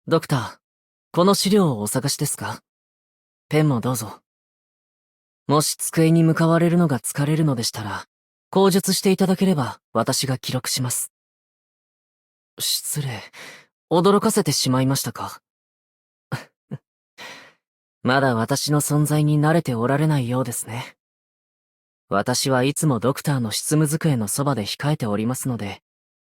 ドクター、この資料をお探しですか？ペンもどうぞ。もし机に向かわれるのが疲れるのでしたら、口述していただければ私が記録します。失礼、驚かせてしまいましたか？まだ私の存在に慣れておられないようですね。私はいつもドクターの執務机のそばで控えておりますので、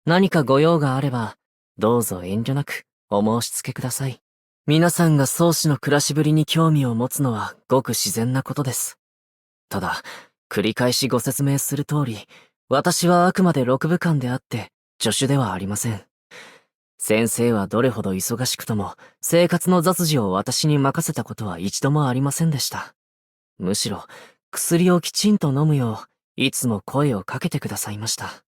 何かご用があれば、どうぞ遠慮なくお申し付けください。皆さんが宗師の暮らしぶりに興味を持つのはごく自然なことです。ただ、繰り返しご説明する通り、私はあくまで六部官であって、助手ではありません。先生はどれほど忙しくとも、生活の雑事を私に任せたことは一度もありませんでした。むしろ、薬をきちんと飲むよう、いつも声をかけてくださいました。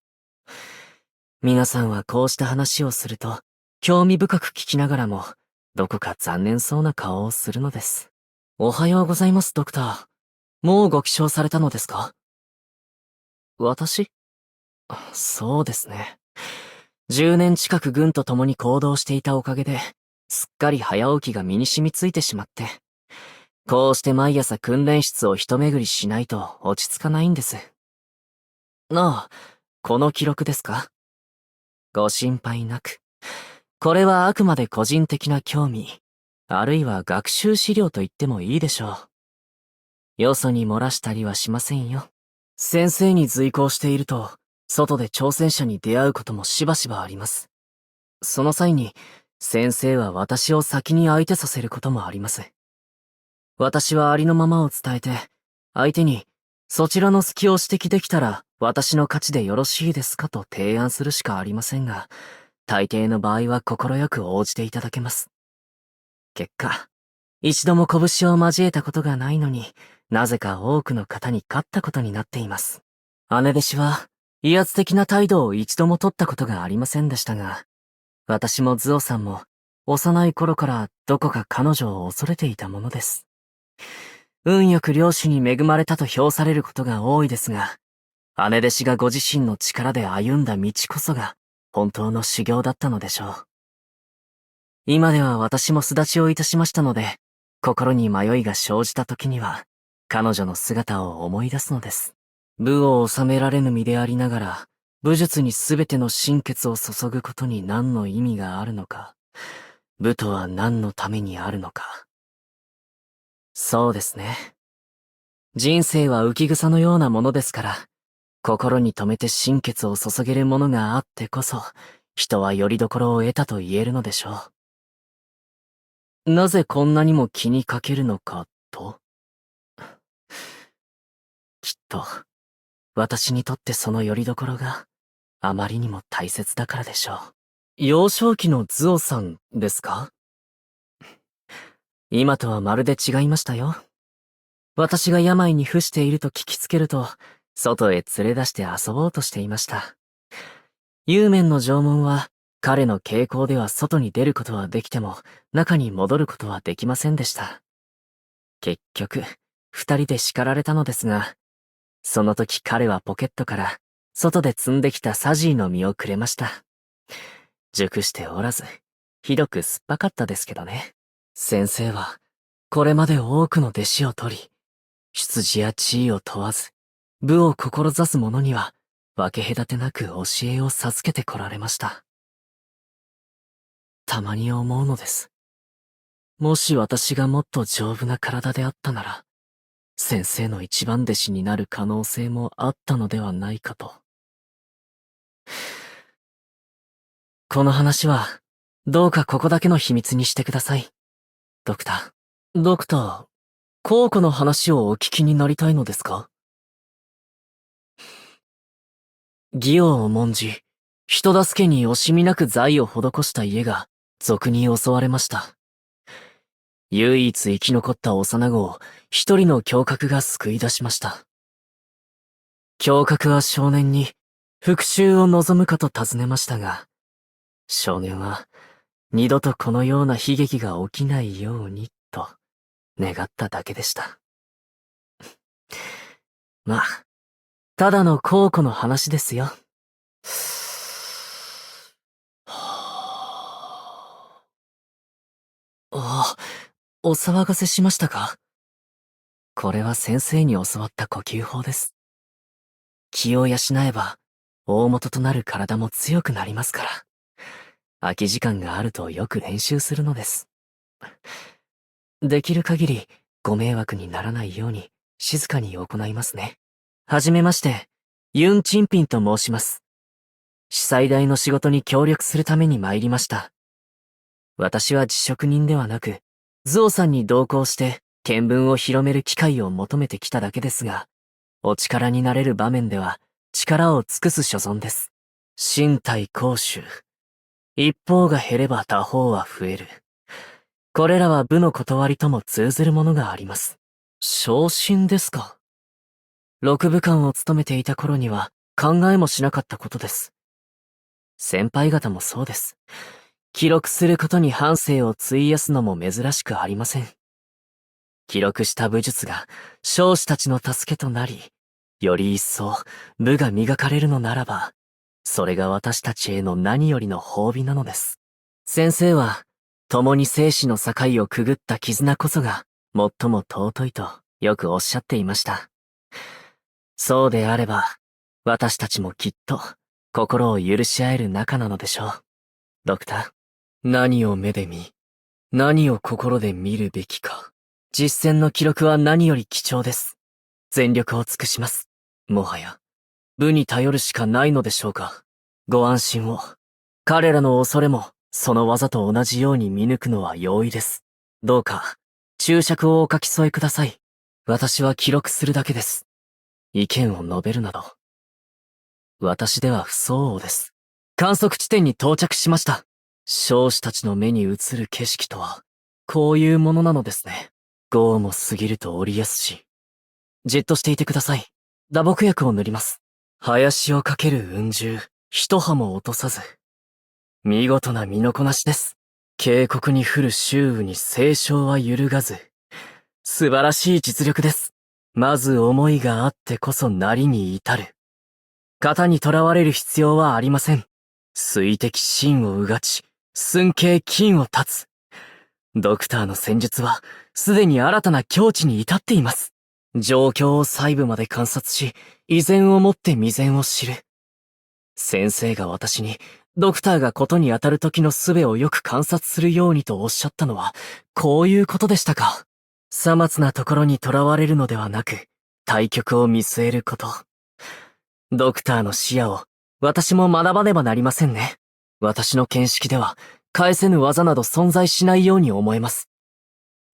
皆さんはこうした話をすると、興味深く聞きながらも、どこか残念そうな顔をするのです。おはようございます、ドクター。もうご起床されたのですか？私？そうですね。10年近く軍と共に行動していたおかげで、すっかり早起きが身に染みついてしまって、こうして毎朝訓練室を一巡りしないと落ち着かないんです。ああ、この記録ですか？ご心配なく。これはあくまで個人的な興味、あるいは学習資料と言ってもいいでしょう。よそに漏らしたりはしませんよ。先生に随行していると、外で挑戦者に出会うこともしばしばあります。その際に、先生は私を先に相手させることもあります。私はありのままを伝えて、相手に、そちらの隙を指摘できたら、私の勝ちでよろしいですかと提案するしかありませんが、大抵の場合は快く応じていただけます。結果、一度も拳を交えたことがないのに、なぜか多くの方に勝ったことになっています。姉弟子は、威圧的な態度を一度も取ったことがありませんでしたが、私もズオさんも、幼い頃からどこか彼女を恐れていたものです。運よく両親に恵まれたと評されることが多いですが、姉弟子がご自身の力で歩んだ道こそが、本当の修行だったのでしょう。今では私も巣立ちをいたしましたので、心に迷いが生じた時には、彼女の姿を思い出すのです。武を治められぬ身でありながら、武術にすべての心血を注ぐことに何の意味があるのか、武とは何のためにあるのか。そうですね。人生は浮草のようなものですから、心に留めて心血を注げるものがあってこそ、人は拠り所を得たと言えるのでしょう。なぜこんなにも気にかけるのかと。きっと、私にとってその拠り所があまりにも大切だからでしょう。幼少期のズオさんですか？今とはまるで違いましたよ。私が病に伏していると聞きつけると、外へ連れ出して遊ぼうとしていました。幽面の縄文は、彼の傾向では外に出ることはできても、中に戻ることはできませんでした。結局、二人で叱られたのですが、その時彼はポケットから、外で摘んできたサジーの実をくれました。熟しておらず、ひどく酸っぱかったですけどね。先生は、これまで多くの弟子を取り、出自や地位を問わず、武を志す者には、分け隔てなく教えを授けてこられました。たまに思うのです。もし私がもっと丈夫な体であったなら、先生の一番弟子になる可能性もあったのではないかと。この話は、どうかここだけの秘密にしてください、ドクター。ドクター、孝子の話をお聞きになりたいのですか？義を重んじ、人助けに惜しみなく財を施した家が、賊に襲われました。唯一生き残った幼子を一人の侠客が救い出しました。侠客は少年に復讐を望むかと尋ねましたが、少年は二度とこのような悲劇が起きないようにと願っただけでした。まあ、ただの孝子の話ですよ。お騒がせしましたか？これは先生に教わった呼吸法です。気を養えば、大元となる体も強くなりますから。空き時間があるとよく練習するのです。できる限り、ご迷惑にならないように、静かに行いますね。はじめまして、ユン・チンピンと申します。司祭台の仕事に協力するために参りました。私は辞職人ではなく、ゾウさんに同行して見聞を広める機会を求めてきただけですが、お力になれる場面では力を尽くす所存です。身体攻守。一方が減れば他方は増える。これらは部の断りとも通ずるものがあります。昇進ですか。6部官を務めていた頃には考えもしなかったことです。先輩方もそうです。記録することに半生を費やすのも珍しくありません。記録した武術が将士たちの助けとなり、より一層部が磨かれるのならば、それが私たちへの何よりの褒美なのです。先生は、共に生死の境をくぐった絆こそが最も尊いとよくおっしゃっていました。そうであれば、私たちもきっと心を許し合える仲なのでしょう。ドクター。何を目で見、何を心で見るべきか。実践の記録は何より貴重です。全力を尽くします。もはや、部に頼るしかないのでしょうか。ご安心を。彼らの恐れも、その技と同じように見抜くのは容易です。どうか、注釈をお書き添えください。私は記録するだけです。意見を述べるなど。私では不相応です。観測地点に到着しました。将士たちの目に映る景色とは、こういうものなのですね。豪も過ぎると折りやすし。じっとしていてください。打撲薬を塗ります。林をかける雲獣、一葉も落とさず。見事な身のこなしです。渓谷に降る周雨に清少は揺るがず。素晴らしい実力です。まず思いがあってこそなりに至る。型にとらわれる必要はありません。水滴心をうがち、寸頸筋を立つ。ドクターの戦術は、すでに新たな境地に至っています。状況を細部まで観察し、依然をもって未然を知る。先生が私に、ドクターがことに当たる時の術をよく観察するようにとおっしゃったのは、こういうことでしたか。さまつなところにとらわれるのではなく、対局を見据えること。ドクターの視野を、私も学ばねばなりませんね。私の見識では、返せぬ技など存在しないように思えます。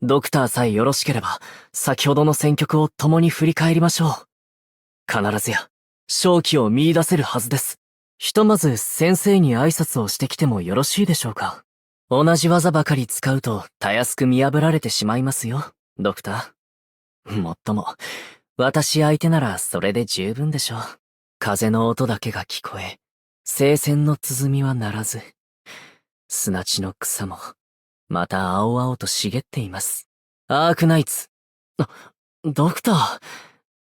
ドクターさえよろしければ、先ほどの戦局を共に振り返りましょう。必ずや、勝機を見出せるはずです。ひとまず先生に挨拶をしてきてもよろしいでしょうか。同じ技ばかり使うと、たやすく見破られてしまいますよ、ドクター。もっとも、私相手ならそれで十分でしょう。風の音だけが聞こえ、聖戦の鼓みは鳴らず、砂地の草も、また青々と茂っています。アークナイツ。ドクタ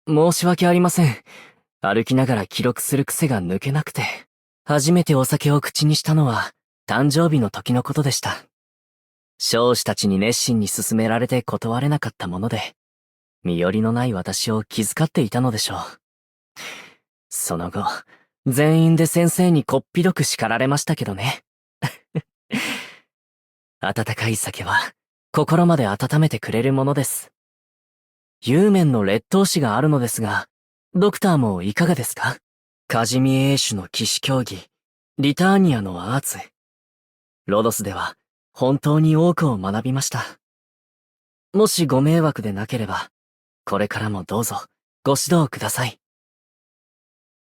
ー、申し訳ありません。歩きながら記録する癖が抜けなくて。初めてお酒を口にしたのは、誕生日の時のことでした。将士たちに熱心に勧められて断れなかったもので、身寄りのない私を気遣っていたのでしょう。その後、全員で先生にこっぴどく叱られましたけどね。温かい酒は、心まで温めてくれるものです。ユーメンの劣等紙があるのですが、ドクターもいかがですか？カジミエーシュの騎士競技、リターニアのアーツ。ロドスでは、本当に多くを学びました。もしご迷惑でなければ、これからもどうぞ、ご指導ください。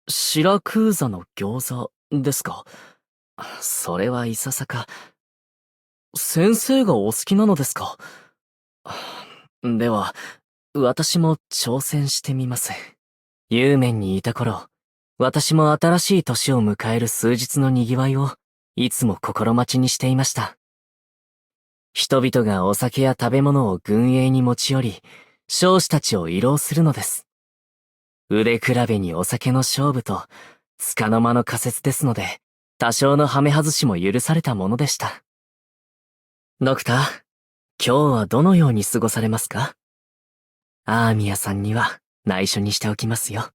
シラクーザの餃子ですか？それはいささか。先生がお好きなのですか？では、私も挑戦してみます。ユーメンにいた頃、私も新しい年を迎える数日の賑わいを、いつも心待ちにしていました。人々がお酒や食べ物を軍営に持ち寄り、将士たちを慰労するのです。腕比べにお酒の勝負と、束の間の仮説ですので、多少のハメ外しも許されたものでした。ドクター、今日はどのように過ごされますか？アーミヤさんには内緒にしておきますよ。